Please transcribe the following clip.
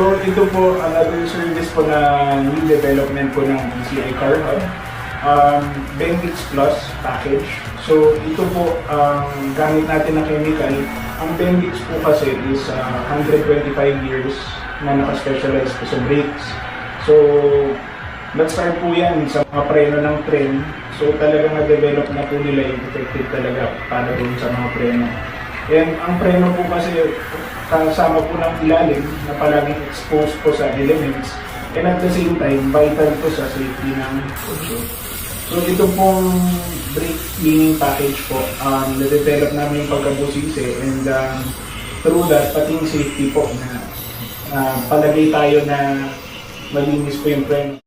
So ito po, another service po na new development po ng PCI Car Hub. Bendix Plus package. So ito po, gamit natin na chemical. Ang Bendix po kasi is 125 years na naka-specialize po sa brakes. So nag-start po yan sa mga preno ng tren. So talagang na-develop na po nila yung effective talaga para doon sa mga preno. And ang preno po kasi kasama po ng ilalim na palaging exposed po sa elements. And at the same time, vital po sa safety ng kotse. So ito pong brake cleaning package po, na-develop namin yung pagkabusisi and through that, pati yung safety po na palagay tayo na malinis po yung preno.